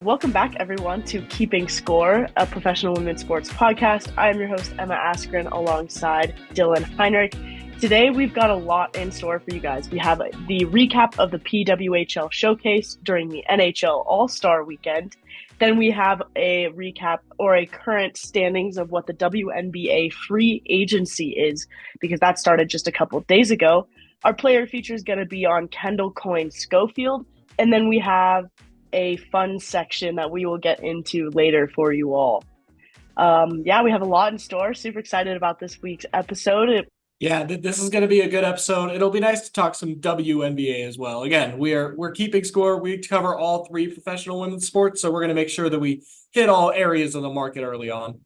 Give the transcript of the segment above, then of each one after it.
Welcome back, everyone, to Keeping Score, a professional women's sports podcast. I am your host, Emma Askren, alongside Dylan Heinrich. Today, we've got a lot in store for you guys. We have the recap of the PWHL showcase during the NHL All-Star Weekend. Then we have a recap or a current standings of what the WNBA Free Agency is, because that started just a couple of days ago. Our player feature is going to be on Kendall Coyne Schofield. And then we have a fun section that we will get into later for you all. We have a lot in store. Super excited about this week's episode. This is going to be a good episode. It'll be nice to talk some WNBA as well. Again, we're keeping score. We cover all three professional women's sports, so we're going to make sure that we hit all areas of the market early on.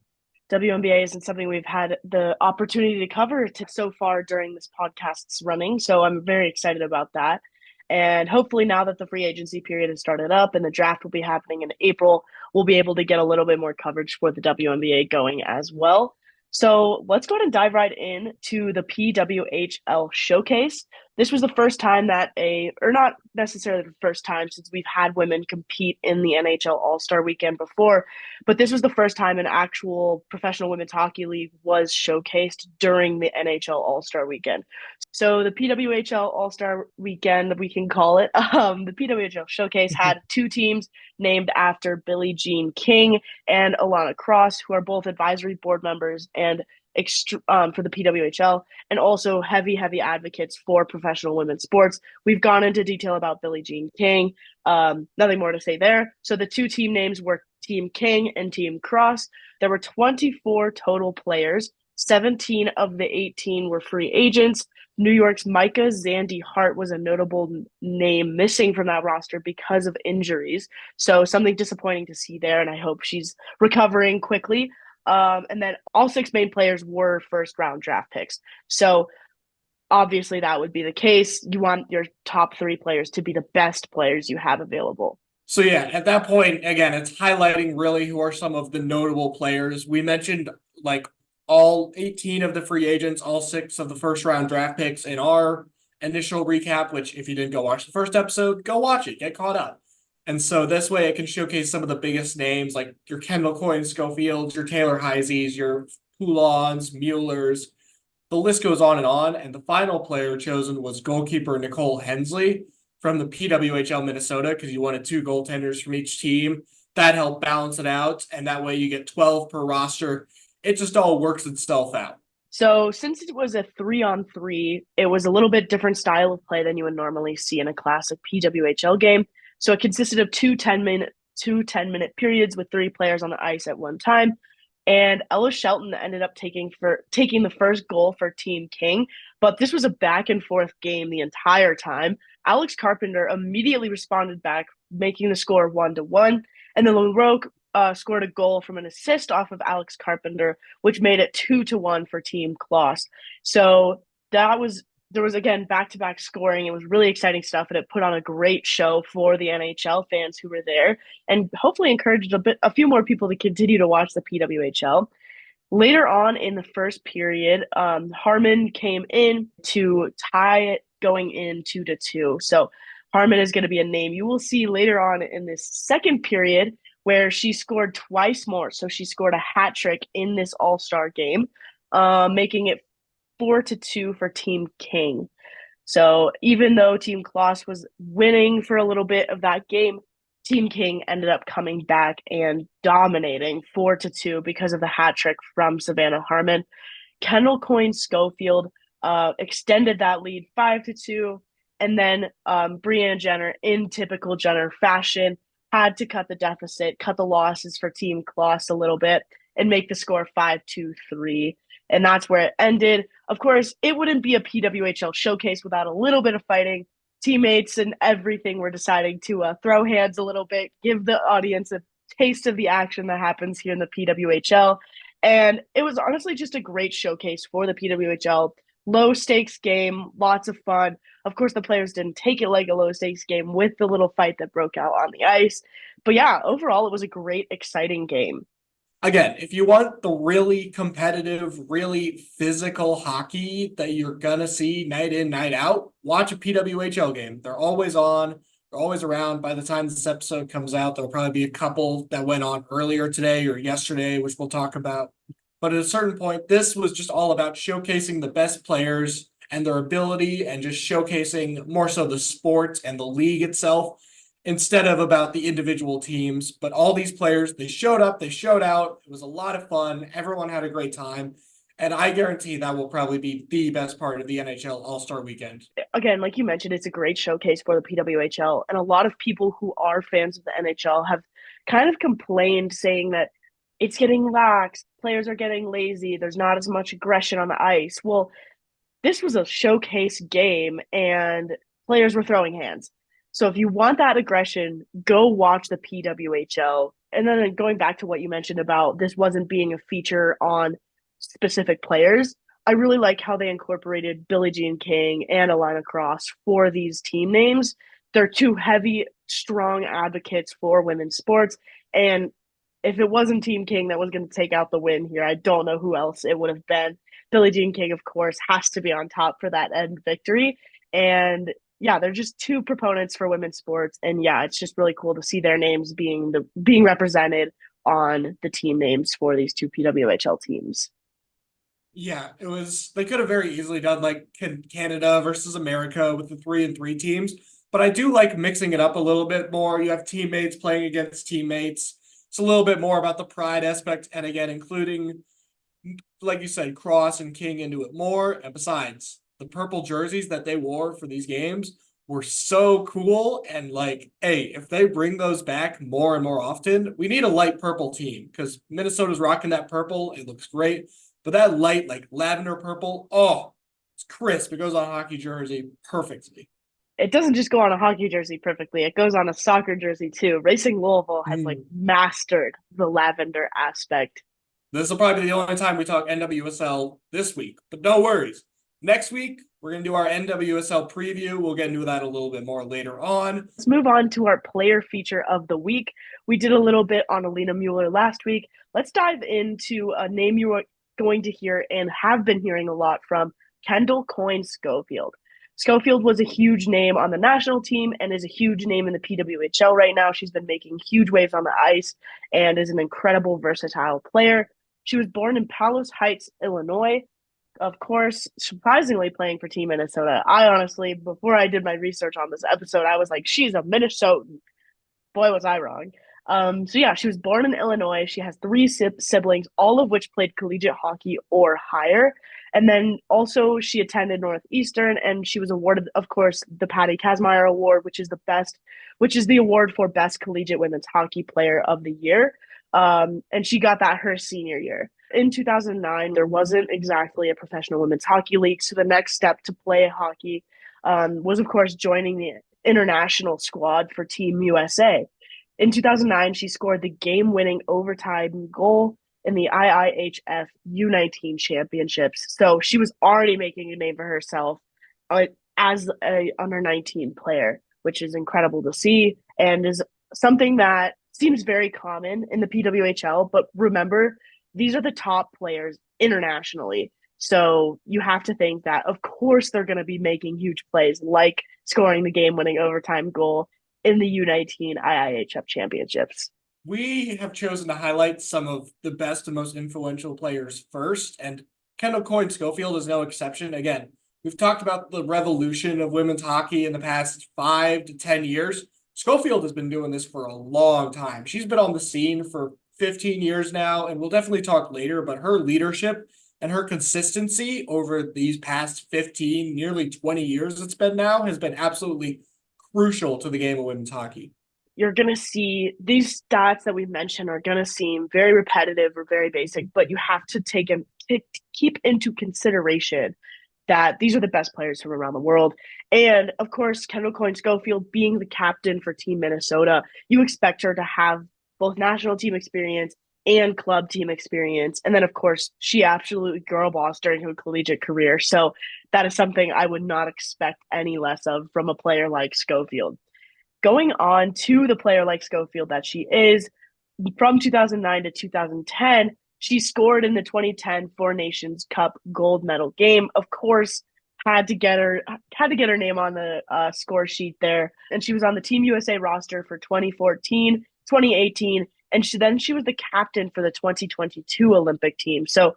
WNBA isn't something we've had the opportunity to cover so far during this podcast's running, so I'm very excited about that. And hopefully now that the free agency period has started up and the draft will be happening in April, we'll be able to get a little bit more coverage for the WNBA going as well. So let's go ahead and dive right in to the PWHL showcase. This was the first time or not necessarily the first time since we've had women compete in the NHL All-Star Weekend before, but this was the first time an actual professional women's hockey league was showcased during the NHL All-Star Weekend. So the PWHL All-Star Weekend, we can call it, the PWHL Showcase had two teams named after Billie Jean King and Alana Cross, who are both advisory board members and for the PWHL, and also heavy advocates for professional women's sports. We've gone into detail about Billie Jean King. Nothing more to say there. So the two team names were Team King and Team Cross. There were 24 total players. 17 of the 18 were free agents. New York's Micah Zandy Hart was a notable name missing from that roster because of injuries. So something disappointing to see there, and I hope she's recovering quickly. And then all six main players were first-round draft picks. So obviously that would be the case. You want your top three players to be the best players you have available. So at that point, again, it's highlighting really who are some of the notable players. We mentioned all 18 of the free agents, all 6 of the first-round draft picks in our initial recap, which if you didn't go watch the first episode, go watch it, get caught up. And so this way it can showcase some of the biggest names like your Kendall Coyne Schofields, your Taylor Heises, your Poulons, Muellers. The list goes on. And the final player chosen was goalkeeper Nicole Hensley from the PWHL Minnesota, because you wanted 2 goaltenders from each team. That helped balance it out, and that way you get 12 per roster. It just all works itself out. So since it was a 3-on-3, it was a little bit different style of play than you would normally see in a classic PWHL game. So it consisted of two 10-minute periods with 3 players on the ice at one time. And Ella Shelton ended up taking the first goal for Team King, but this was a back and forth game the entire time. Alex Carpenter immediately responded back, making the score 1-1, and then LaRoque scored a goal from an assist off of Alex Carpenter, which made it 2-1 for Team Kloss. So there was again back-to-back scoring. It was really exciting stuff, and it put on a great show for the NHL fans who were there, and hopefully encouraged a few more people to continue to watch the PWHL. Later on in the first period, Harmon came in to tie it, going in 2-2. So Harmon is going to be a name you will see later on in this second period, where she scored twice more. So she scored a hat trick in this All-Star game, making it 4-2 for Team King. So even though Team Kloss was winning for a little bit of that game, Team King ended up coming back and dominating 4-2 because of the hat trick from Savannah Harmon. Kendall Coyne Schofield extended that lead 5-2, and then Brianna Jenner, in typical Jenner fashion, had to cut the deficit, cut the losses for Team Kloss a little bit, and make the score 5-3. And that's where it ended. Of course, it wouldn't be a PWHL showcase without a little bit of fighting. Teammates and everything were deciding to throw hands a little bit, give the audience a taste of the action that happens here in the PWHL. And it was honestly just a great showcase for the PWHL. Low stakes game, lots of fun. Of course, the players didn't take it like a low stakes game with the little fight that broke out on the ice. But yeah, overall, it was a great, exciting game. Again, if you want the really competitive, really physical hockey that you're going to see night in, night out, watch a PWHL game. They're always on. They're always around. By the time this episode comes out, there'll probably be a couple that went on earlier today or yesterday, which we'll talk about. But at a certain point, this was just all about showcasing the best players and their ability and just showcasing more so the sport and the league itself instead of about the individual teams. But all these players, they showed up, they showed out. It was a lot of fun. Everyone had a great time. And I guarantee that will probably be the best part of the NHL All-Star Weekend. Again, like you mentioned, it's a great showcase for the PWHL. And a lot of people who are fans of the NHL have kind of complained, saying that it's getting lax, players are getting lazy, there's not as much aggression on the ice. Well, this was a showcase game and players were throwing hands. So if you want that aggression, go watch the PWHL. And then going back to what you mentioned about this wasn't being a feature on specific players, I really like how they incorporated Billie Jean King and Alana Cross for these team names. They're two heavy, strong advocates for women's sports. And if it wasn't Team King that was going to take out the win here, I don't know who else it would have been. Billie Jean King, of course, has to be on top for that end victory. And yeah, they're just two proponents for women's sports. And yeah, it's just really cool to see their names being represented on the team names for these two PWHL teams. Yeah, it was. They could have very easily done like Canada versus America with the 3-3 teams, but I do like mixing it up a little bit more. You have teammates playing against teammates. It's a little bit more about the pride aspect, and again, including, like you said, Cross and King into it more. And besides, the purple jerseys that they wore for these games were so cool. And like, hey, if they bring those back more and more often, we need a light purple team because Minnesota's rocking that purple. It looks great. But that light, like lavender purple, oh, it's crisp. It goes on a hockey jersey perfectly. It doesn't just go on a hockey jersey perfectly, it goes on a soccer jersey too. Racing Louisville has like Mm. mastered the lavender aspect. This will probably be the only time we talk NWSL this week, but no worries. Next week, we're going to do our NWSL preview. We'll get into that a little bit more later on. Let's move on to our player feature of the week. We did a little bit on Alina Mueller last week. Let's dive into a name you are going to hear and have been hearing a lot from, Kendall Coyne Schofield. Schofield was a huge name on the national team and is a huge name in the PWHL right now. She's been making huge waves on the ice and is an incredible, versatile player. She was born in Palos Heights, Illinois, of course, surprisingly playing for Team Minnesota. I honestly, before I did my research on this episode, I was like, she's a Minnesotan. Boy, was I wrong. So yeah, she was born in Illinois. She has three siblings, all of which played collegiate hockey or higher. And then also she attended Northeastern, and she was awarded, of course, the Patty Kazmaier Award, which is the award for best collegiate women's hockey player of the year. And she got that her senior year. In 2009, there wasn't exactly a professional women's hockey league. So the next step to play hockey was, of course, joining the international squad for Team USA. In 2009, she scored the game-winning overtime goal in the IIHF U19 championships. So she was already making a name for herself as a under 19 player, which is incredible to see and is something that seems very common in the PWHL. But remember, these are the top players internationally. So you have to think that, of course, they're going to be making huge plays like scoring the game winning overtime goal in the U19 IIHF championships. We have chosen to highlight some of the best and most influential players first, and Kendall Coyne Schofield is no exception. Again, we've talked about the revolution of women's hockey in the past 5 to 10 years. Schofield has been doing this for a long time. She's been on the scene for 15 years now, and we'll definitely talk later, but her leadership and her consistency over these past 15, nearly 20 years it's been now, has been absolutely crucial to the game of women's hockey. You're going to see these stats that we've mentioned are going to seem very repetitive or very basic, but you have to keep into consideration that these are the best players from around the world. And of course, Kendall Coyne Schofield being the captain for Team Minnesota, you expect her to have both national team experience and club team experience. And then, of course, she absolutely girl bossed during her collegiate career. So that is something I would not expect any less of from a player like Schofield. Going on to the player like Schofield that she is, from 2009 to 2010, she scored in the 2010 Four Nations Cup gold medal game. Of course, had to get her name on the score sheet there, and she was on the Team USA roster for 2014, 2018, and she was the captain for the 2022 Olympic team. So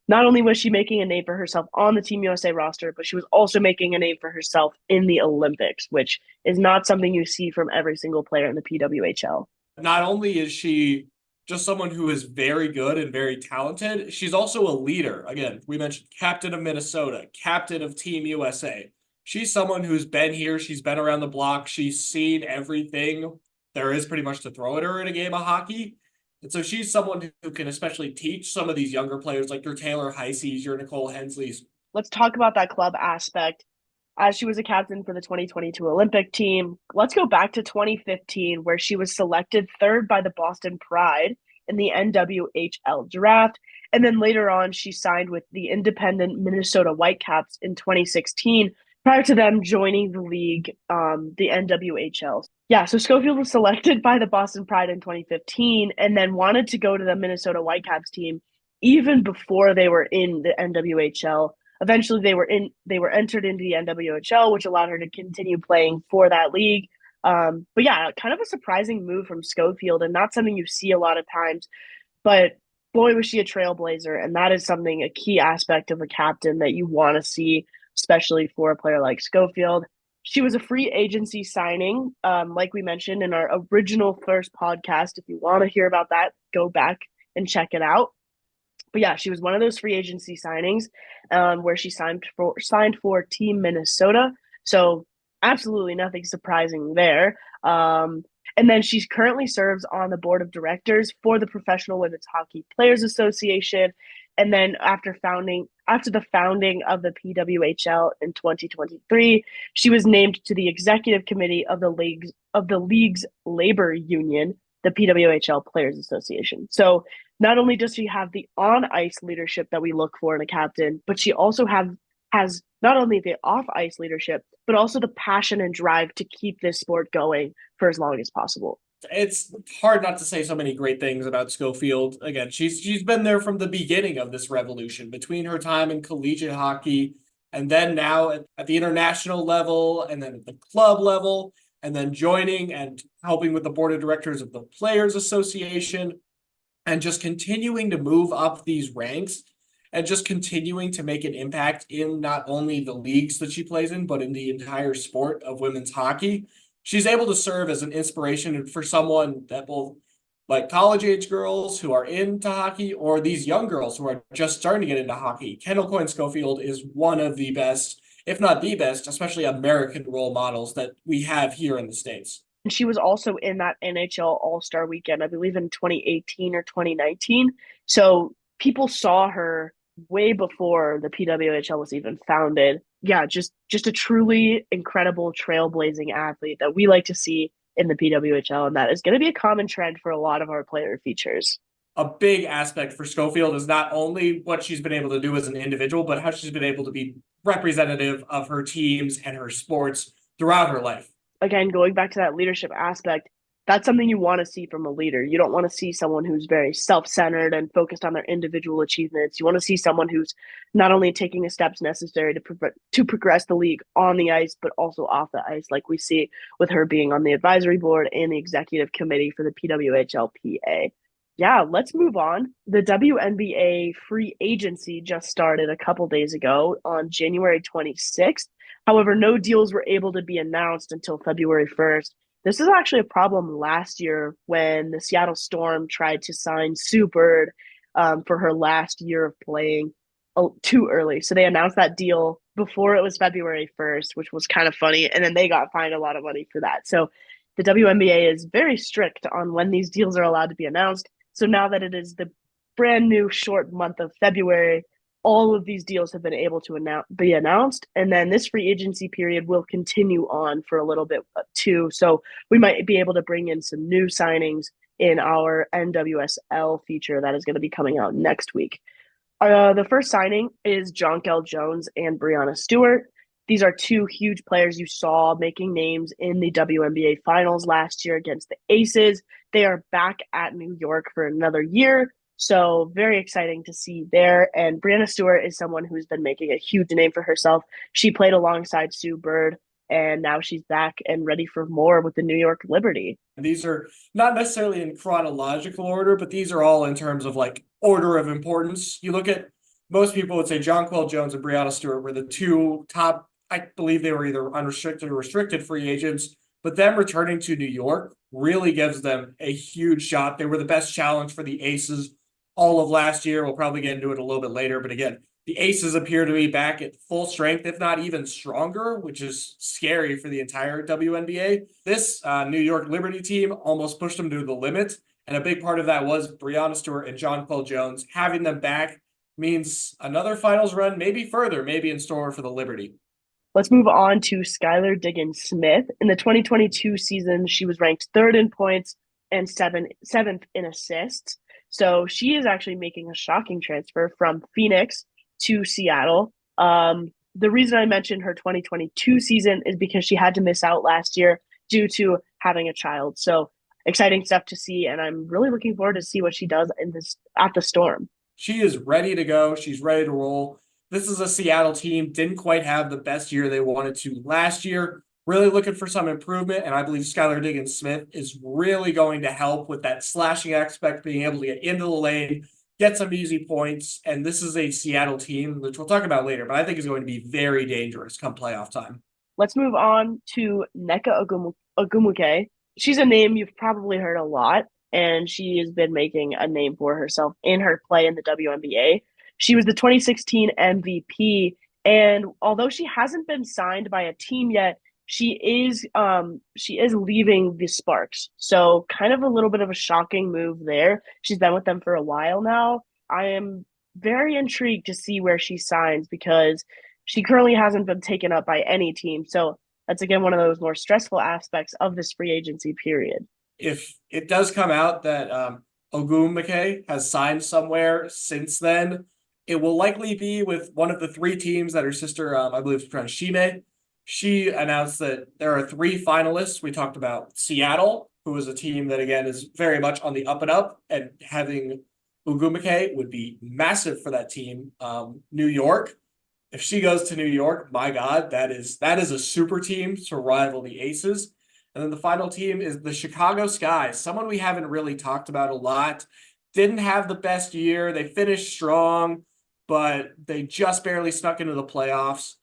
not only was she making a name for herself on the Team USA roster, but she was also making a name for herself in the Olympics, which is not something you see from every single player in the PWHL. Not only is she just someone who is very good and very talented, she's also a leader. Again, we mentioned captain of Minnesota, captain of Team USA. She's someone who's been here, she's been around the block, she's seen everything there is pretty much to throw at her in a game of hockey. And so she's someone who can especially teach some of these younger players like your Taylor Heise's, your Nicole Hensley's. Let's talk about that club aspect. As she was a captain for the 2022 Olympic team, let's go back to 2015, where she was selected third by the Boston Pride in the NWHL draft. And then later on, she signed with the independent Minnesota Whitecaps in 2016, prior to them joining the league, the NWHL. Yeah, so Schofield was selected by the Boston Pride in 2015 and then wanted to go to the Minnesota Whitecaps team even before they were in the NWHL. Eventually, they were entered into the NWHL, which allowed her to continue playing for that league. But yeah, kind of a surprising move from Schofield, and not something you see a lot of times. But boy, was she a trailblazer, and that is something, a key aspect of a captain that you want to see, especially for a player like Schofield. She was a free agency signing, like we mentioned in our original first podcast. If you want to hear about that, go back and check it out. But yeah, she was one of those free agency signings, where she signed for Team Minnesota. So absolutely nothing surprising there. And then she currently serves on the board of directors for the Professional Women's Hockey Players Association. And then after the founding of the PWHL in 2023, she was named to the executive committee of the league's labor union, the PWHL Players Association. So not only does she have the on ice leadership that we look for in a captain, but she also has not only the off ice leadership, but also the passion and drive to keep this sport going for as long as possible. It's hard not to say so many great things about Schofield. Again, she's been there from the beginning of this revolution between her time in collegiate hockey and then now at the international level and then at the club level and then joining and helping with the board of directors of the Players Association and just continuing to move up these ranks and just continuing to make an impact in not only the leagues that she plays in, but in the entire sport of women's hockey. She's able to serve as an inspiration for someone that both like college age girls who are into hockey or these young girls who are just starting to get into hockey. Kendall Coyne Schofield is one of the best, if not the best, especially American role models that we have here in the States. And she was also in that NHL All Star weekend, I believe in 2018 or 2019. So people saw her way before the PWHL was even founded. Yeah, just a truly incredible trailblazing athlete that we like to see in the PWHL, and that is going to be a common trend for a lot of our player features. A big aspect for Schofield is not only what she's been able to do as an individual, but how she's been able to be representative of her teams and her sports throughout her life. Again, going back to that leadership aspect, that's something you want to see from a leader. You don't want to see someone who's very self-centered and focused on their individual achievements. You want to see someone who's not only taking the steps necessary to progress the league on the ice, but also off the ice, like we see with her being on the advisory board and the executive committee for the PWHLPA. Yeah, let's move on. The WNBA Free Agency just started a couple days ago on January 26th. However, no deals were able to be announced until February 1st. This is actually a problem last year when the Seattle Storm tried to sign Sue Bird, for her last year of playing, too early. So they announced that deal before it was February 1st, which was kind of funny. And then they got fined a lot of money for that. So the WNBA is very strict on when these deals are allowed to be announced. So now that it is the brand new short month of February, all of these deals have been able to be announced. And then this free agency period will continue on for a little bit too. So we might be able to bring in some new signings in our NWSL feature that is going to be coming out next week. The first signing is Jonquel Jones and Brianna Stewart. These are two huge players you saw making names in the WNBA finals last year against the Aces. They are back at New York for another year. So very exciting to see there. And Brianna Stewart is someone who's been making a huge name for herself. She played alongside Sue Bird, and now she's back and ready for more with the New York Liberty. These are not necessarily in chronological order, but these are all in terms of like order of importance. You look at most people would say Jonquel Jones and Brianna Stewart were the two top, I believe they were either unrestricted or restricted free agents, but them returning to New York really gives them a huge shot. They were the best challenge for the Aces all of last year. We'll probably get into it a little bit later, but again, the Aces appear to be back at full strength, if not even stronger, which is scary for the entire WNBA. This New York Liberty team almost pushed them to the limit, and a big part of that was Brianna Stewart and Jonquel Jones. Having them back means another finals run, maybe further, maybe in store for the Liberty. Let's move on to Skylar Diggins Smith. In the 2022 season, she was ranked third in points and seventh in assists. So she is actually making a shocking transfer from Phoenix to Seattle. The reason I mentioned her 2022 season is because she had to miss out last year due to having a child. So exciting stuff to see, and I'm really looking forward to see what she does in this at the Storm. She is ready to go. She's ready to roll. This is a Seattle team. Didn't quite have the best year they wanted to last year. Really looking for some improvement, and I believe Skylar Diggins Smith is really going to help with that slashing aspect, being able to get into the lane, get some easy points. And this is a Seattle team, which we'll talk about later, but I think is going to be very dangerous come playoff time. Let's move on to Nneka Ogumuke. She's a name you've probably heard a lot, and she has been making a name for herself in her play in the WNBA. She was the 2016 MVP, and although she hasn't been signed by a team yet, she is leaving the Sparks. So kind of a little bit of a shocking move there. She's been with them for a while now. I am very intrigued to see where she signs because she currently hasn't been taken up by any team. So that's again one of those more stressful aspects of this free agency period. If it does come out that Ogumake has signed somewhere since then, it will likely be with one of the three teams that her sister, I believe, is pronounced Shime. She announced that there are three finalists. We talked about Seattle, who is a team that, again, is very much on the up and up, and having Ogumake would be massive for that team. New York, if she goes to New York, my God, that is a super team to rival the Aces. And then the final team is the Chicago Sky, someone we haven't really talked about a lot. Didn't have the best year. They finished strong, but they just barely snuck into the playoffs.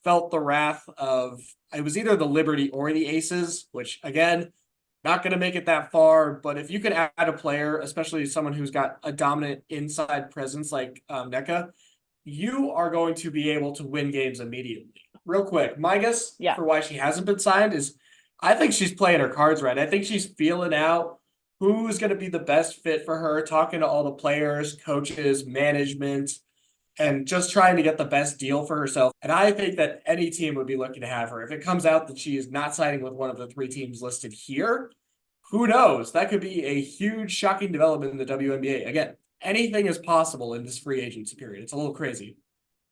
Felt the wrath of, it was either the Liberty or the Aces, which, again, not going to make it that far. But if you can add a player, especially someone who's got a dominant inside presence like Nneka, you are going to be able to win games immediately. Real quick, my guess Yeah. for why she hasn't been signed is I think she's playing her cards right. I think she's feeling out who's going to be the best fit for her, talking to all the players, coaches, management, and just trying to get the best deal for herself. And I think that any team would be looking to have her. If it comes out that she is not signing with one of the three teams listed here, who knows? That could be a huge, shocking development in the WNBA. Again, anything is possible in this free agency period. It's a little crazy.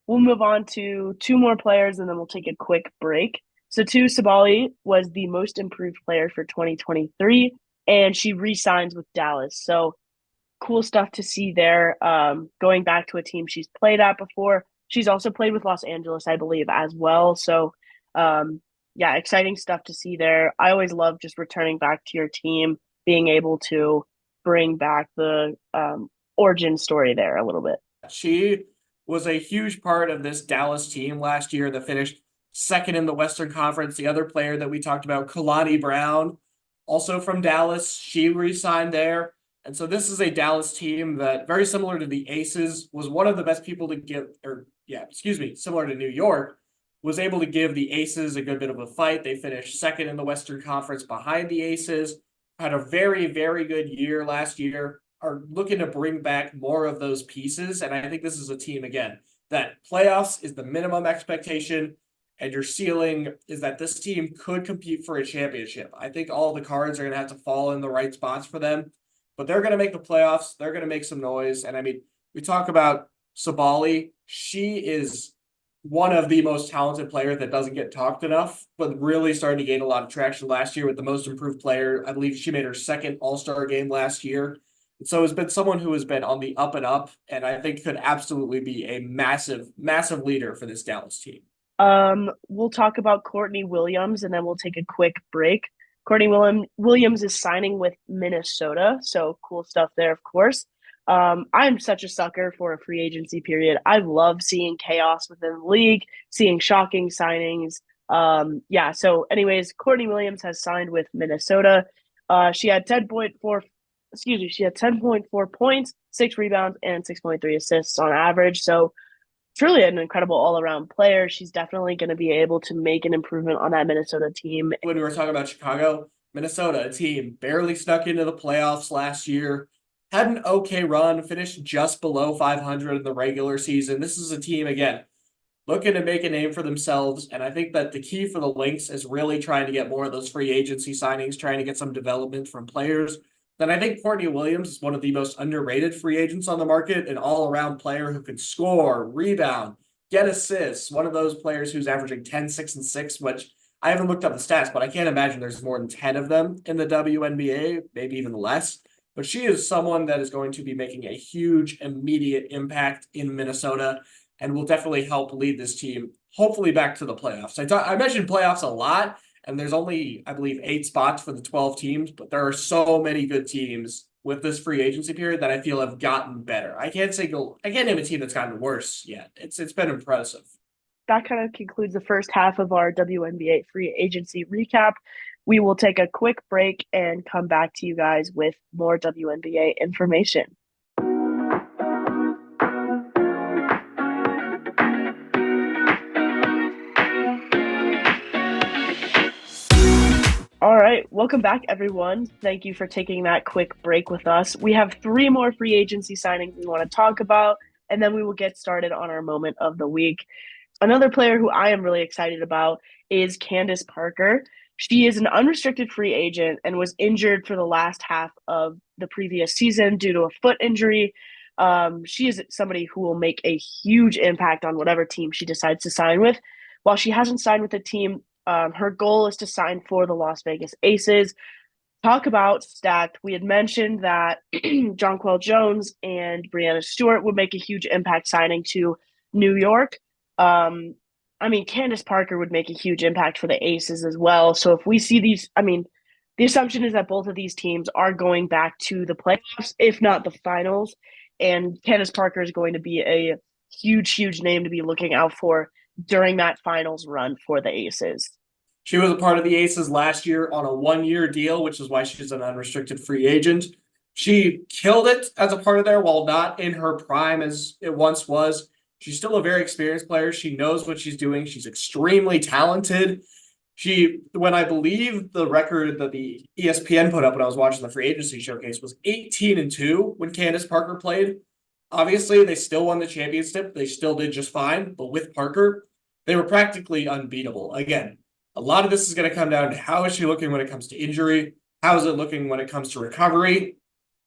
We'll move on to two more players and then we'll take a quick break. So, Tu Sabali was the most improved player for 2023, and she re signs with Dallas. So, cool stuff to see there. Going back to a team she's played at before. She's also played with Los Angeles, I believe, as well. So, yeah, exciting stuff to see there. I always love just returning back to your team, being able to bring back the origin story there a little bit. She was a huge part of this Dallas team last year that finished second in the Western Conference. The other player that we talked about, Kalani Brown, also from Dallas, she re-signed there. And so this is a Dallas team that, very similar to the Aces, was one of the best people to give, similar to New York, was able to give the Aces a good bit of a fight. They finished second in the Western Conference behind the Aces, had a very, very good year last year, are looking to bring back more of those pieces. And I think this is a team, again, that playoffs is the minimum expectation, and your ceiling is that this team could compete for a championship. I think all the cards are going to have to fall in the right spots for them, but they're going to make the playoffs. They're going to make some noise. And I mean, we talk about Sabali. She is one of the most talented players that doesn't get talked enough, but really started to gain a lot of traction last year with the most improved player. I believe she made her second All-Star game last year. So has been someone who has been on the up and up, and I think could absolutely be a massive, massive leader for this Dallas team. We'll talk about Courtney Williams and then we'll take a quick break. Williams is signing with Minnesota, so cool stuff there, of course. I'm such a sucker for a free agency period. I love seeing chaos within the league, seeing shocking signings. Yeah, so anyways, Courtney Williams has signed with Minnesota. She had 10.4 she had 10.4 points, 6 rebounds, and 6.3 assists on average. So truly an incredible all around player. She's definitely going to be able to make an improvement on that Minnesota team. When we were talking about Chicago, Minnesota, a team barely snuck into the playoffs last year, had an okay run, finished just below 500 in the regular season. This is a team, again, looking to make a name for themselves. And I think that the key for the Lynx is really trying to get more of those free agency signings, trying to get some development from players. Then I think Courtney Williams is one of the most underrated free agents on the market, an all around player who can score, rebound, get assists. One of those players who's averaging 10, 6, and 6, which I haven't looked up the stats, but I can't imagine there's more than 10 of them in the WNBA, maybe even less. But she is someone that is going to be making a huge immediate impact in Minnesota and will definitely help lead this team, hopefully back to the playoffs. I mentioned playoffs a lot, and there's only, I believe, 8 spots for the 12 teams, but there are so many good teams with this free agency period that I feel have gotten better. I can't name a team that's gotten worse yet. It's been impressive. That kind of concludes the first half of our WNBA free agency recap. We will take a quick break and come back to you guys with more WNBA information. All right, welcome back, everyone. Thank you for taking that quick break with us. We have 3 more free agency signings we want to talk about, and then we will get started on our moment of the week. Another player who I am really excited about is Candace Parker. She is an unrestricted free agent and was injured for the last half of the previous season due to a foot injury. She is somebody who will make a huge impact on whatever team she decides to sign with. While she hasn't signed with a team, her goal is to sign for the Las Vegas Aces. Talk about stacked. We had mentioned that Jonquel Jones and Brianna Stewart would make a huge impact signing to New York. I mean, Candace Parker would make a huge impact for the Aces as well. So if we see these, I mean, the assumption is that both of these teams are going back to the playoffs, if not the finals. And Candace Parker is going to be a huge, huge name to be looking out for during that finals run for the Aces. She was a part of the Aces last year on a 1 year deal, which is why she's an unrestricted free agent. She killed it as a part of there while not in her prime as it once was. She's still a very experienced player. She knows what she's doing. She's extremely talented. When I believe the record that the ESPN put up when I was watching the free agency showcase was 18-2 when Candace Parker played. Obviously, they still won the championship. They still did just fine. But with Parker, they were practically unbeatable. Again, a lot of this is going to come down to how is she looking when it comes to injury? How is it looking when it comes to recovery?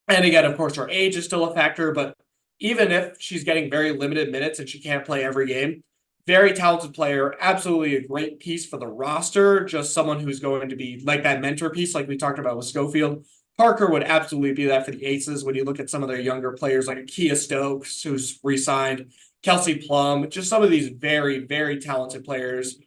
And again, of course, her age is still a factor, but even if she's getting very limited minutes and she can't play every game, very talented player, absolutely a great piece for the roster, just someone who's going to be like that mentor piece like we talked about with Schofield. Parker would absolutely be that for the Aces when you look at some of their younger players like Kia Stokes, who's re-signed, Kelsey Plum, just some of these very, very talented players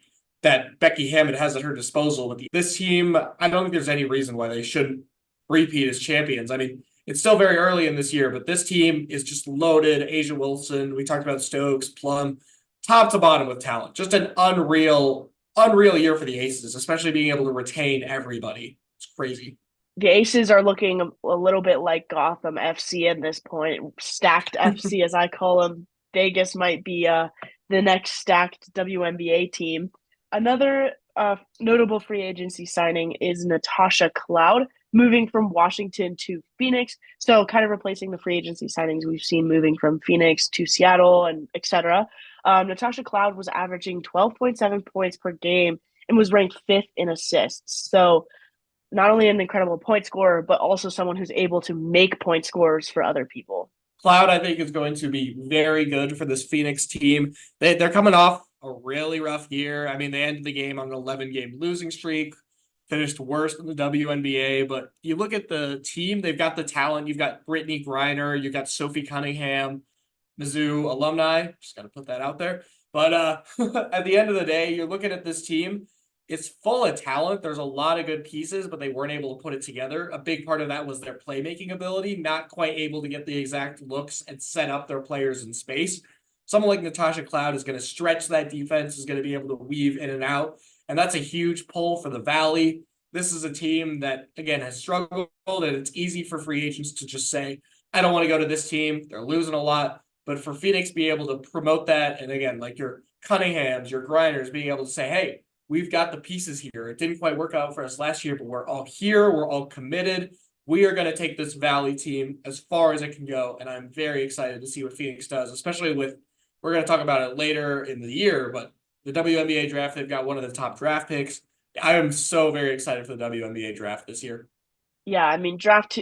that Becky Hammond has at her disposal. With this team, I don't think there's any reason why they shouldn't repeat as champions. I mean, it's still very early in this year, but this team is just loaded. Asia Wilson, we talked about Stokes, Plum, top to bottom with talent. Just an unreal year for the Aces, especially being able to retain everybody. It's crazy. The Aces are looking a little bit like Gotham FC at this point, stacked FC as I call them. Vegas might be the next stacked WNBA team. Another notable free agency signing is Natasha Cloud, moving from Washington to Phoenix. So kind of replacing the free agency signings we've seen moving from Phoenix to Seattle and etc. Natasha Cloud was averaging 12.7 points per game and was ranked 5th in assists. So not only an incredible point scorer, but also someone who's able to make point scores for other people. Cloud, I think, is going to be very good for this Phoenix team. They're coming off a really rough year. I mean, they ended the game on an 11-game losing streak. finished worst in the WNBA. But you look at the team, they've got the talent. You've got Brittany Griner, you've got Sophie Cunningham, Mizzou alumni. Just got to put that out there. But at the end of the day, you're looking at this team. It's full of talent. There's a lot of good pieces, but they weren't able to put it together. A big part of that was their playmaking ability, not quite able to get the exact looks and set up their players in space. Someone like Natasha Cloud is going to stretch that defense, is going to be able to weave in and out. And that's a huge pull for the Valley. This is a team that, again, has struggled, and it's easy for free agents to just say, I don't want to go to this team. They're losing a lot. But for Phoenix be able to promote that, and again, like your Cunninghams, your Grinders, being able to say, hey, we've got the pieces here. It didn't quite work out for us last year, but we're all here. We're all committed. We are going to take this Valley team as far as it can go. And I'm very excited to see what Phoenix does, especially with, we're going to talk about it later in the year, but the WNBA draft, they've got one of the top draft picks. I am so very excited for the WNBA draft this year. Yeah, I mean draft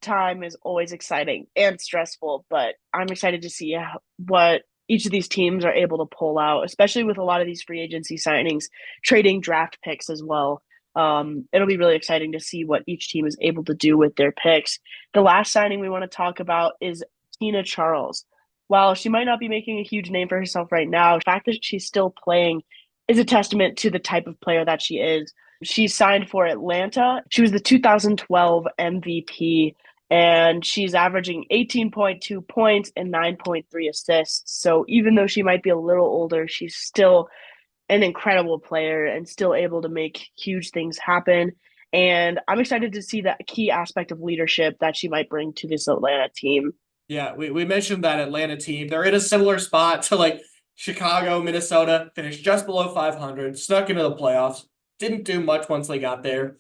time is always exciting and stressful, but I'm excited to see what each of these teams are able to pull out, especially with a lot of these free agency signings, trading draft picks as well. It'll be really exciting to see what each team is able to do with their picks. The last signing we want to talk about is Tina Charles. While she might not be making a huge name for herself right now, the fact that she's still playing is a testament to the type of player that she is. She signed for Atlanta. She was the 2012 MVP, and she's averaging 18.2 points and 9.3 assists. So even though she might be a little older, she's still an incredible player and still able to make huge things happen. And I'm excited to see that key aspect of leadership that she might bring to this Atlanta team. Yeah, we mentioned that Atlanta team. They're in a similar spot to like Chicago, Minnesota, finished just below 500, snuck into the playoffs, didn't do much once they got there.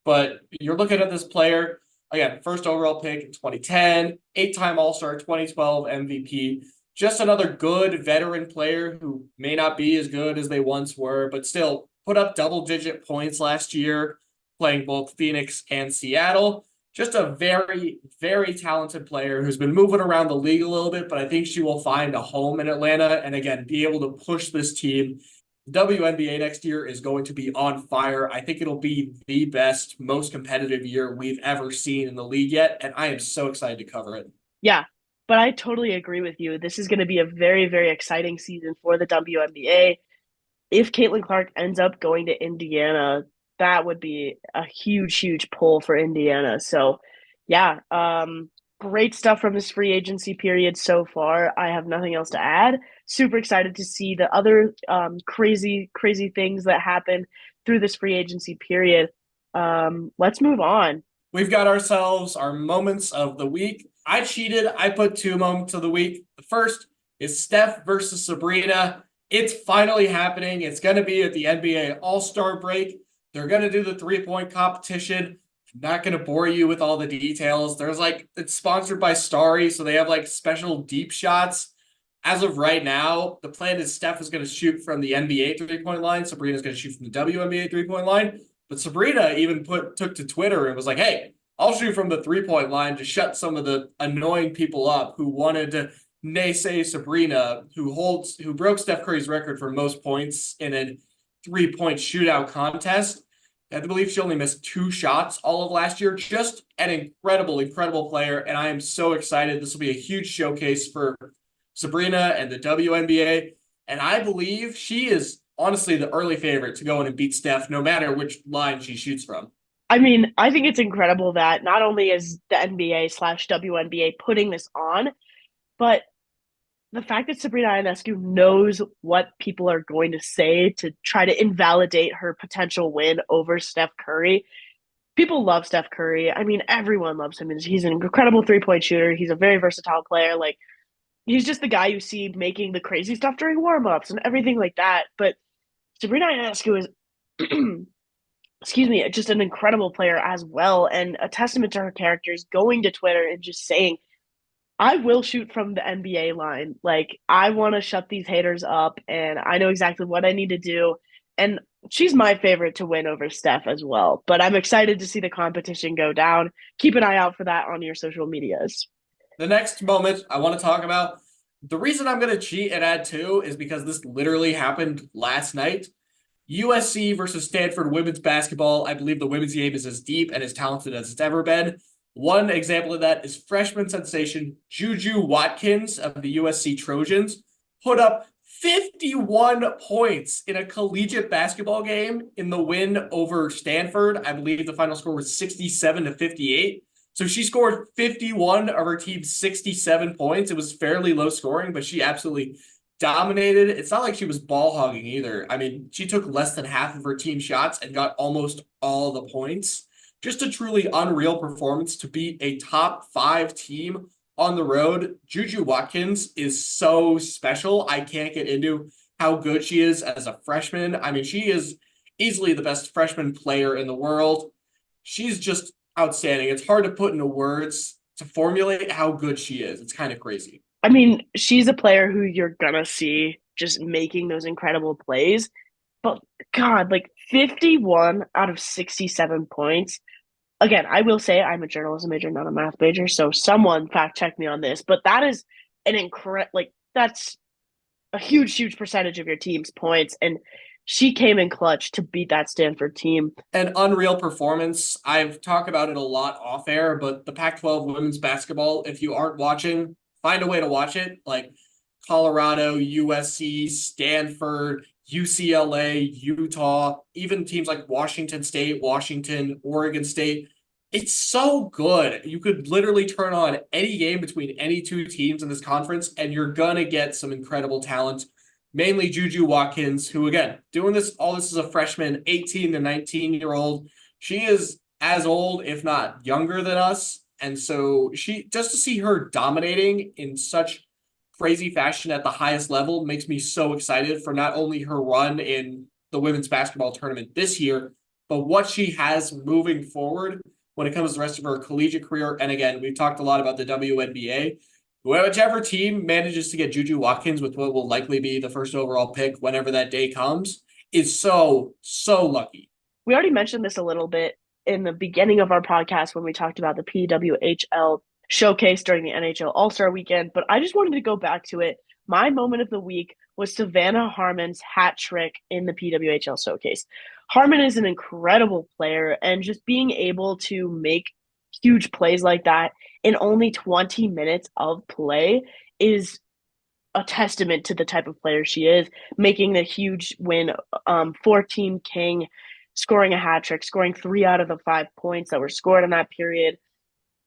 But you're looking at this player, again, first overall pick in 2010, eight-time All-Star, 2012 MVP. Just another good veteran player who may not be as good as they once were, but still put up double-digit points last year, playing both Phoenix and Seattle. Just a very, very talented player who's been moving around the league a little bit, but I think she will find a home in Atlanta and, again, be able to push this team. WNBA next year is going to be on fire. I think it'll be the best, most competitive year we've ever seen in the league yet, and I am so excited to cover it. Yeah, but I totally agree with you. This is going to be a very, very exciting season for the WNBA. If Caitlin Clark ends up going to Indiana, that would be a huge, huge pull for Indiana. So, yeah, great stuff from this free agency period so far. I have nothing else to add. Super excited to see the other crazy, crazy things that happen through this free agency period. Let's move on. We've got ourselves our moments of the week. I cheated. I put two moments of the week. The first is Steph versus Sabrina. It's finally happening. It's going to be at the NBA All-Star break. They're going to do the three-point competition. I'm not going to bore you with all the details. There's like, it's sponsored by Starry, so they have like special deep shots. As of right now, the plan is Steph is going to shoot from the NBA three-point line. Sabrina's going to shoot from the WNBA three-point line. But Sabrina even took to Twitter and was like, hey, I'll shoot from the three-point line to shut some of the annoying people up who wanted to naysay Sabrina, who broke Steph Curry's record for most points in a three-point shootout contest. I believe she only missed two shots all of last year. Just an incredible, incredible player, and I am so excited. This will be a huge showcase for Sabrina and the WNBA, and I believe she is honestly the early favorite to go in and beat Steph, no matter which line she shoots from. I mean, I think it's incredible that not only is the NBA/slash WNBA putting this on, but the fact that Sabrina Ionescu knows what people are going to say to try to invalidate her potential win over Steph Curry. People love Steph Curry. I mean, everyone loves him. He's an incredible three-point shooter. He's a very versatile player. Like, he's just the guy you see making the crazy stuff during warm-ups and everything like that. But Sabrina Ionescu is excuse me, just an incredible player as well, and a testament to her characters going to Twitter and just saying, I will shoot from the NBA line. Like, I want to shut these haters up, and I know exactly what I need to do. And she's my favorite to win over Steph as well. But I'm excited to see the competition go down. Keep an eye out for that on your social medias. The next moment I want to talk about, the reason I'm going to cheat and add two is because this literally happened last night. USC versus Stanford women's basketball. I believe the women's game is as deep and as talented as it's ever been. One example of that is freshman sensation Juju Watkins of the USC Trojans put up 51 points in a collegiate basketball game in the win over Stanford. I believe the final score was 67-58. So she scored 51 of her team's 67 points. It was fairly low scoring, but she absolutely dominated. It's not like she was ball hogging either. I mean, she took less than half of her team shots and got almost all the points. Just a truly unreal performance to beat a top 5 team on the road. Juju Watkins is so special. I can't get into how good she is as a freshman. I mean, she is easily the best freshman player in the world. She's just outstanding. It's hard to put into words to formulate how good she is. It's kind of crazy. I mean, she's a player who you're gonna see just making those incredible plays. But God, like 51 out of 67 points. Again, I will say I'm a journalism major, not a math major, so someone fact check me on this. But that is an incredible, like that's a huge, huge percentage of your team's points, and she came in clutch to beat that Stanford team. An unreal performance. I've talked about it a lot off air, but the Pac-12 women's basketball, if you aren't watching, find a way to watch it. Like Colorado, USC, Stanford, UCLA, Utah, even teams like Washington State, Washington, Oregon State. It's so good. You could literally turn on any game between any two teams in this conference, and you're gonna get some incredible talent. Mainly Juju Watkins, who again, doing this as a freshman, 18 to 19-year-old. She is as old, if not younger than us. And so she just to see her dominating in such crazy fashion at the highest level makes me so excited for not only her run in the women's basketball tournament this year, but what she has moving forward when it comes to the rest of her collegiate career. And again, we've talked a lot about the WNBA. Whichever team manages to get Juju Watkins with what will likely be the first overall pick whenever that day comes is so, so lucky. We already mentioned this a little bit in the beginning of our podcast when we talked about the PWHL showcase during the NHL All-Star weekend, but I just wanted to go back to it. My moment of the week was Savannah Harmon's hat trick in the PWHL showcase. Harmon is an incredible player, and just being able to make huge plays like that in only 20 minutes of play is a testament to the type of player she is, making the huge win for Team King, scoring a hat trick, scoring 3 out of the 5 points that were scored in that period.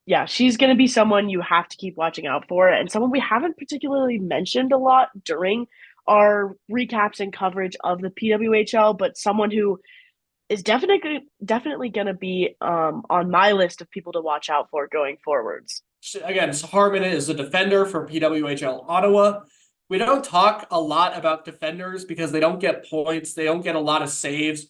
Yeah, she's going to be someone you have to keep watching out for, and someone we haven't particularly mentioned a lot during our recaps and coverage of the PWHL, but someone who is definitely going to be on my list of people to watch out for going forwards. Again, Harmon is a defender for PWHL Ottawa. We don't talk a lot about defenders because they don't get points. They don't get a lot of saves.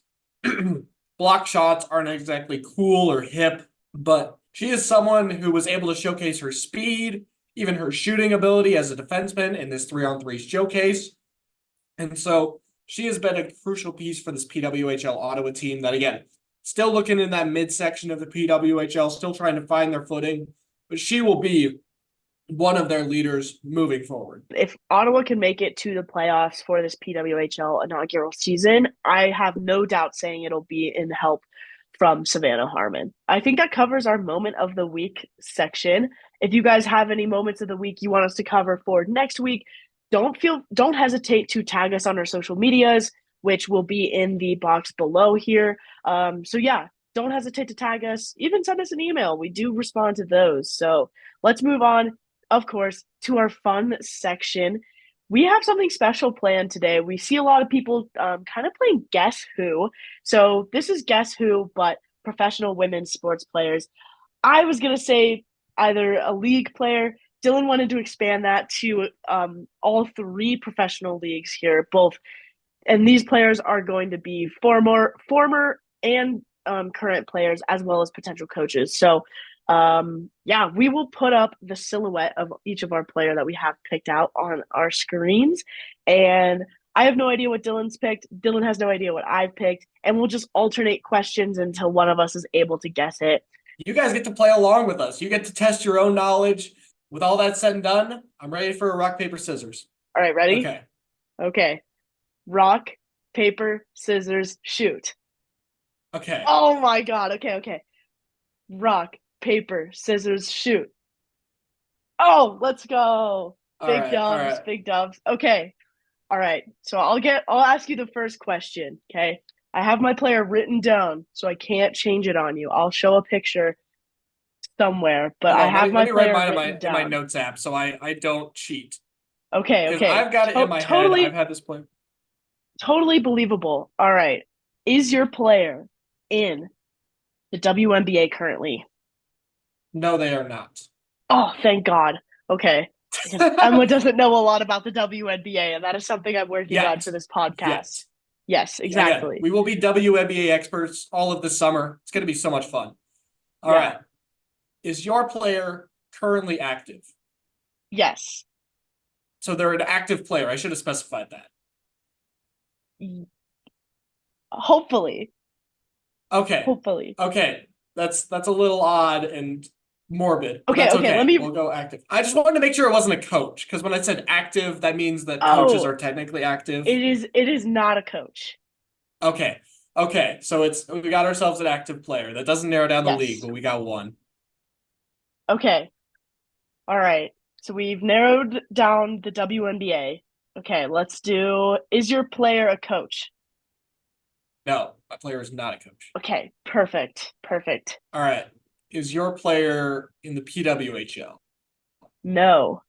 Block shots aren't exactly cool or hip, but she is someone who was able to showcase her speed, even her shooting ability as a defenseman in this 3-on-3 showcase. And so she has been a crucial piece for this PWHL Ottawa team that, again, still looking in that midsection of the PWHL, still trying to find their footing, but she will be one of their leaders moving forward. If Ottawa can make it to the playoffs for this PWHL inaugural season, I have no doubt saying it'll be in help from Savannah Harmon. I think that covers our moment of the week section. If you guys have any moments of the week you want us to cover for next week, don't hesitate to tag us on our social medias, which will be in the box below here. So yeah, don't hesitate to tag us. Even send us an email. We do respond to those. So let's move on, of course, to our fun section. We have something special planned today. We see a lot of people kind of playing Guess Who. So this is Guess Who, but professional women's sports players. I was going to say either a league player. Dylan wanted to expand that to all 3 professional leagues here, both. And these players are going to be former and current players, as well as potential coaches. So yeah, we will put up the silhouette of each of our player that we have picked out on our screens. And I have no idea what Dylan's picked. Dylan has no idea what I've picked. And we'll just alternate questions until one of us is able to guess it. You guys get to play along with us. You get to test your own knowledge. With all that said and done, I'm ready for rock, paper, scissors. All right, ready? Okay. Okay. Rock, paper, scissors, shoot. Okay. Oh my God. Okay, okay. Rock, paper, scissors, shoot. Oh, let's go. All Big right. All dubs, right. big dubs. Okay. All right. So I'll ask you the first question. Okay. I have my player written down, so I can't change it on you. I'll show a picture somewhere, but Hold I on. have Let my me write player mine written in my down. notes app so I don't cheat. Okay, Because okay. I've got it in my head. I've Totally, had this plan. totally believable. All right. Is your player in the WNBA currently? No, they are not. Oh, thank God. Okay. Because Emma doesn't know a lot about the WNBA, and that is something I'm working on for Yet. this podcast. Yet. Yes, Again, exactly. we will be WNBA experts all of the summer. It's going to be so much fun. All Yeah. right. Is your player currently active? Yes. So they're an active player. I should have specified that. Hopefully. Okay. Hopefully. Okay. That's a little odd and morbid, but Okay, that's okay. Let okay. me. We'll go active. I just wanted to make sure it wasn't a coach because when I said active, that means that coaches Oh, are technically active. it is not a coach. Okay. Okay. So we got ourselves an active player. That doesn't narrow down the league, Yes. but we got one. Okay. All right. So we've narrowed down the WNBA. Okay, let's do is your player a coach? No, my player is not a coach. Okay, perfect. Perfect. All right. Is your player in the PWHL? No.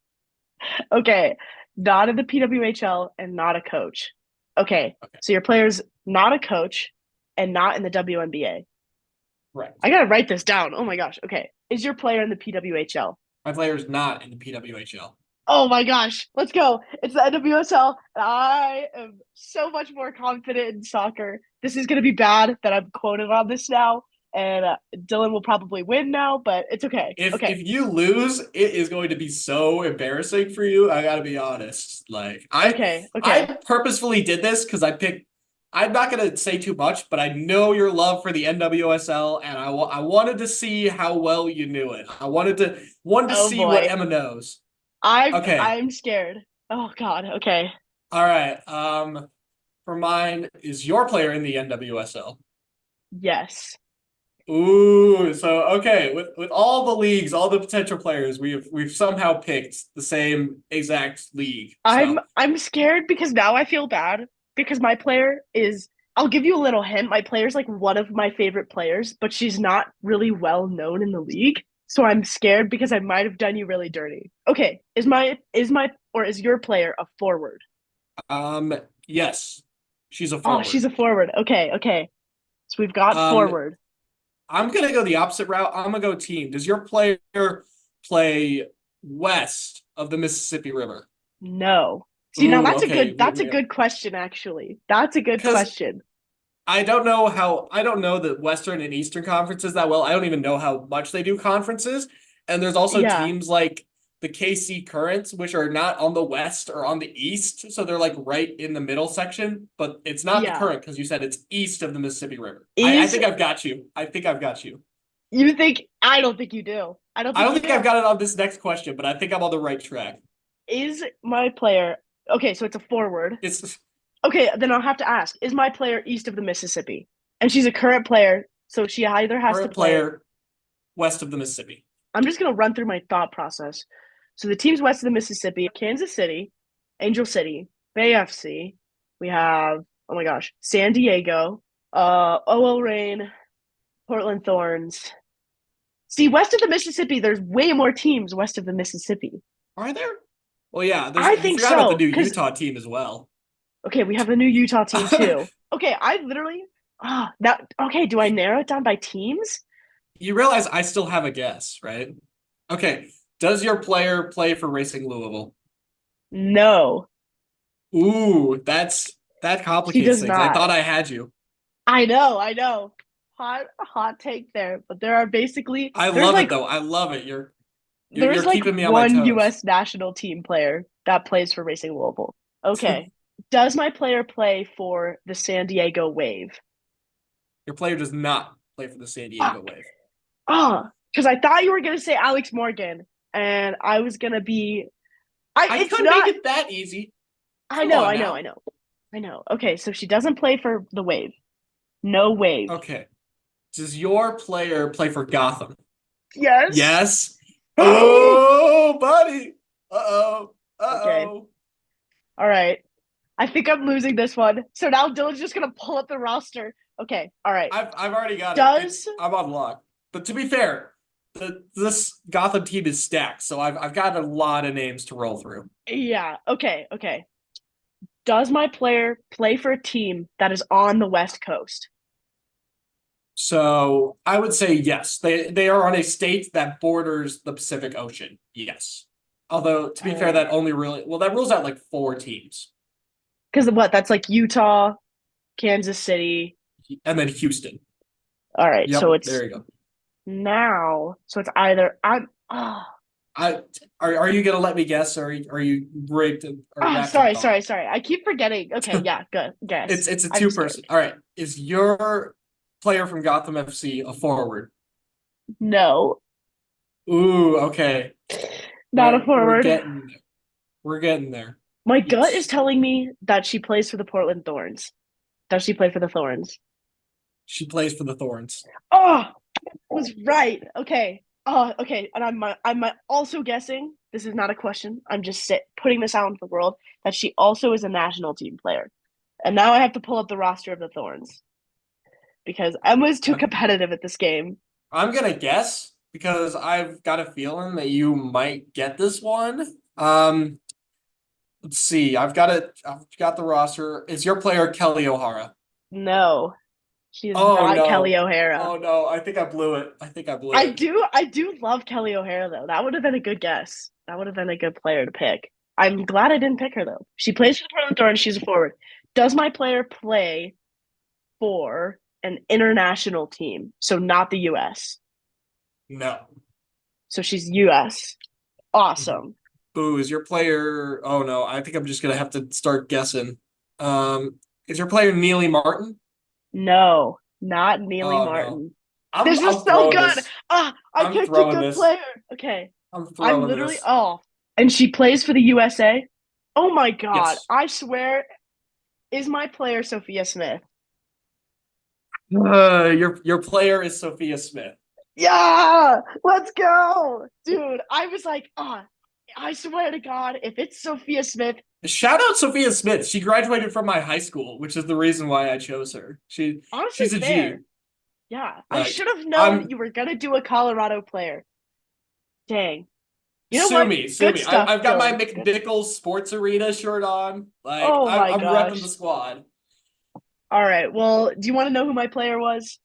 Okay, not in the PWHL and not a coach. Okay, Okay. so your player's not a coach and not in the WNBA. Right. I gotta write this down. Oh my gosh. Okay, is your player in the PWHL? My player is not in the PWHL. Oh my gosh, let's go. It's the NWSL, and I am so much more confident in soccer. This is going to be bad that I'm quoted on this now, and Dylan will probably win now, but it's okay. If Okay, you lose, it is going to be so embarrassing for you. I gotta be honest. Like okay, I okay. purposefully did this because I picked. I'm not gonna say too much, but I know your love for the NWSL, and I wanted to see how well you knew it. I wanted to Oh see what boy, Emma knows. I'm Okay, I'm scared. Oh God. Okay. all right. For mine, is your player in the NWSL? Yes. Ooh, so okay, with all the leagues, all the potential players, we've somehow picked the same exact league. So I'm scared because now I feel bad because my player is I'll give you a little hint. My player's like one of my favorite players, but she's not really well known in the league. So I'm scared because I might have done you really dirty. Okay, is your player a forward? yes, she's a Oh, forward. she's a forward. Okay, okay. So we've got Um, forward. I'm gonna go the opposite route. I'm gonna go team. Does your player play west of the Mississippi River? No. See, now Ooh, okay. that's a good question actually. That's a good Because question. I don't know the Western and Eastern conferences that well. I don't even know how much they do conferences. And there's also Yeah. teams like the KC Currents, which are not on the West or on the East. So they're like right in the middle section, but it's not the Yeah. Current because you said it's east of the Mississippi River. I Is think I've got you. I think I've got you. you think I don't think you do. I don't I think don't you think I've do. got it on this next question, but I think I'm on the right track. Is my player okay, so it's a forward. It's Okay, then I'll have to ask, is my player east of the Mississippi? And she's a current player, so she either has to current play. player west of the Mississippi. I'm just gonna run through my thought process. So the teams west of the Mississippi, Kansas City, Angel City, Bay FC. We have, oh my gosh, San Diego, OL Reign, Portland Thorns. See, west of the Mississippi, there's way more teams west of the Mississippi. Are there? Well, yeah, there's I you think forgot about the so, new because Utah team as well. okay, we have the new Utah team too. Okay, I literally that okay, do I narrow it down by teams? You realize I still have a guess, right? Okay. Does your player play for Racing Louisville? No, Ooh, that she complicates does things. I not. thought I had you. I know, I know. Hot take there, but there are basically I love it though. I love it. You're there's like keeping me on my one toes. US national team player that plays for Racing Louisville. Okay. Does my player play for the San Diego Wave? Your player does not play for the San Ah, Diego Wave. because I thought you were gonna say Alex Morgan, and I was gonna be. I I it's could make not. it that easy. I Come know, on I know, I now. know. I know. Okay, so she doesn't play for the Wave. No Wave. Okay. Does your player play for Gotham? Yes. Yes. Oh, buddy. Uh-oh. Okay. Uh-oh. All right. I think I'm losing this one. So now Dylan's just gonna pull up the roster. Okay. All right. I've already got it. Does It's I'm on lock. But to be fair, this Gotham team is stacked, so I've got a lot of names to roll through. yeah. Okay. Okay. Does my player play for a team that is on the West Coast? So I would say yes. They are on a state that borders the Pacific Ocean. Yes. Although to be fair, that only really that rules out like four teams. Because what? That's like Utah, Kansas City. And then Houston. All right. So Yep, it's there you go. now. So it's either I'm. Oh, I are you gonna let me guess, or are you rigged or wrapped in thought? sorry. I keep forgetting. Okay. Yeah. Good. Guess. It's a I'm two scared. person. All right. Is your player from Gotham FC a forward? No, Ooh, okay. not a We're forward. getting there. We're getting there. My gut is It's telling me that she plays for the Portland Thorns. Does she play for the Thorns? she plays for the Thorns. Oh, I was right. Okay. Oh, okay. And I'm also guessing this is not a question. I'm just putting this out into the world that she also is a national team player. And now I have to pull up the roster of the Thorns because Emma's too Uh, competitive at this game. I'm gonna guess because I've got a feeling that you might get this one. Let's see. I've got the roster. Is your player Kelly O'Hara? No, she is Oh not Kelly no. O'Hara. Oh no. I think I blew it. I think I blew it. I do love Kelly O'Hara though. That would have been a good guess. That would have been a good player to pick. I'm glad I didn't pick her though. She plays for the Portland Thorns. She's a forward. Does my player play for an international team? So not the U.S. No. So she's U.S. Awesome. Boo, is your player? Oh no, I think I'm just gonna have to start guessing. Is your player Neely Martin? No, not Neely Oh no, Martin. This is I'm so throwing good. this. Ah, I I'm picked a throwing good this. player. Okay. I'm I'm throwing literally this. off. And she plays for the USA. Oh my God. Yes. I swear, is my player Sophia Smith? Your player is Sophia Smith. Yeah, let's go. Dude, I was like, I swear to God, if it's Sophia Smith, Shout out Sophia Smith. She graduated from my high school, which is the reason why I chose her. honestly, She's a G. fair. Yeah, I Like should have known I'm you were gonna do a Colorado player. Dang. You know Sue what? me, sue Good me. stuff, I've got my Dylan. Good. McNichols Sports Arena shirt on. Like Oh my I'm repping the gosh. squad. All right. Well, do you want to know who my player was?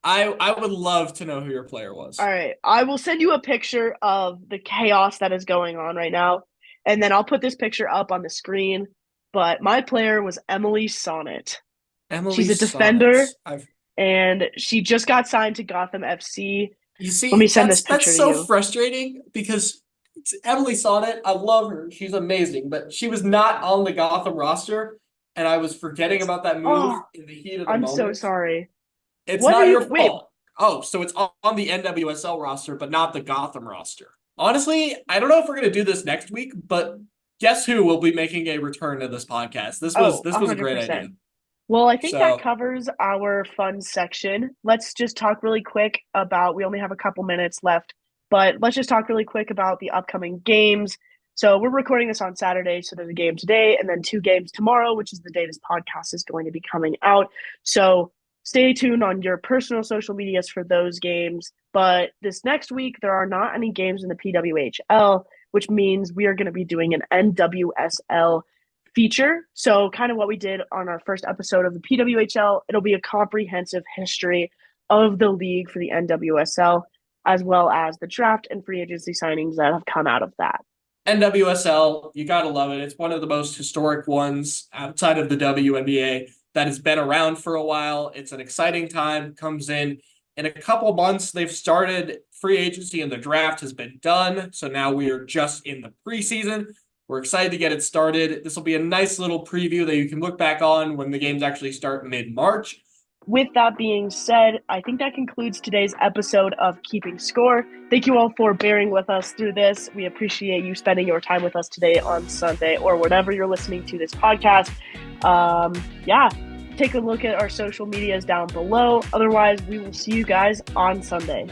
I would love to know who your player All was. right. I will send you a picture of the chaos that is going on right now, and then I'll put this picture up on the screen. But my player was Emily Sonnet. Emily She's a defender, Sonnets. I've and she just got signed to Gotham FC. You Let me see, send this that's picture to so you. frustrating because it's Emily Sonnet. I love her. She's amazing, but she was not on the Gotham roster, and I was forgetting It's about that move oh, in the heat of the I'm so moment. sorry. It's What are not you your wait, fault. Oh, so it's on the NWSL roster, but not the Gotham roster. Honestly, I don't know if we're gonna do this next week, but guess who will be making a return to this podcast? oh, This was a great idea. 100%. Well, I think that So covers our fun section. Let's just talk really quick about, we only have a couple minutes left, but let's just talk really quick about the upcoming games. So we're recording this on Saturday, so there's a game today and then two games tomorrow, which is the day this podcast is going to be coming out. So stay tuned on your personal social medias for those games. But this next week, there are not any games in the PWHL, which means we are going to be doing an NWSL feature. So, kind of what we did on our first episode of the PWHL, it'll be a comprehensive history of the league for the NWSL, as well as the draft and free agency signings that have come out of that. NWSL, you gotta love it. It's one of the most historic ones outside of the WNBA that has been around for a while. It's an exciting time. Comes in a couple months. They've started free agency and the draft has been done. So now we are just in the preseason. We're excited to get it started. This will be a nice little preview that you can look back on when the games actually start mid-March. With that being said, I think that concludes today's episode of Keeping Score. Thank you all for bearing with us through this. We appreciate you spending your time with us today on Sunday or whenever you're listening to this podcast. Yeah, take a look at our social medias down below. Otherwise, we will see you guys on Sunday.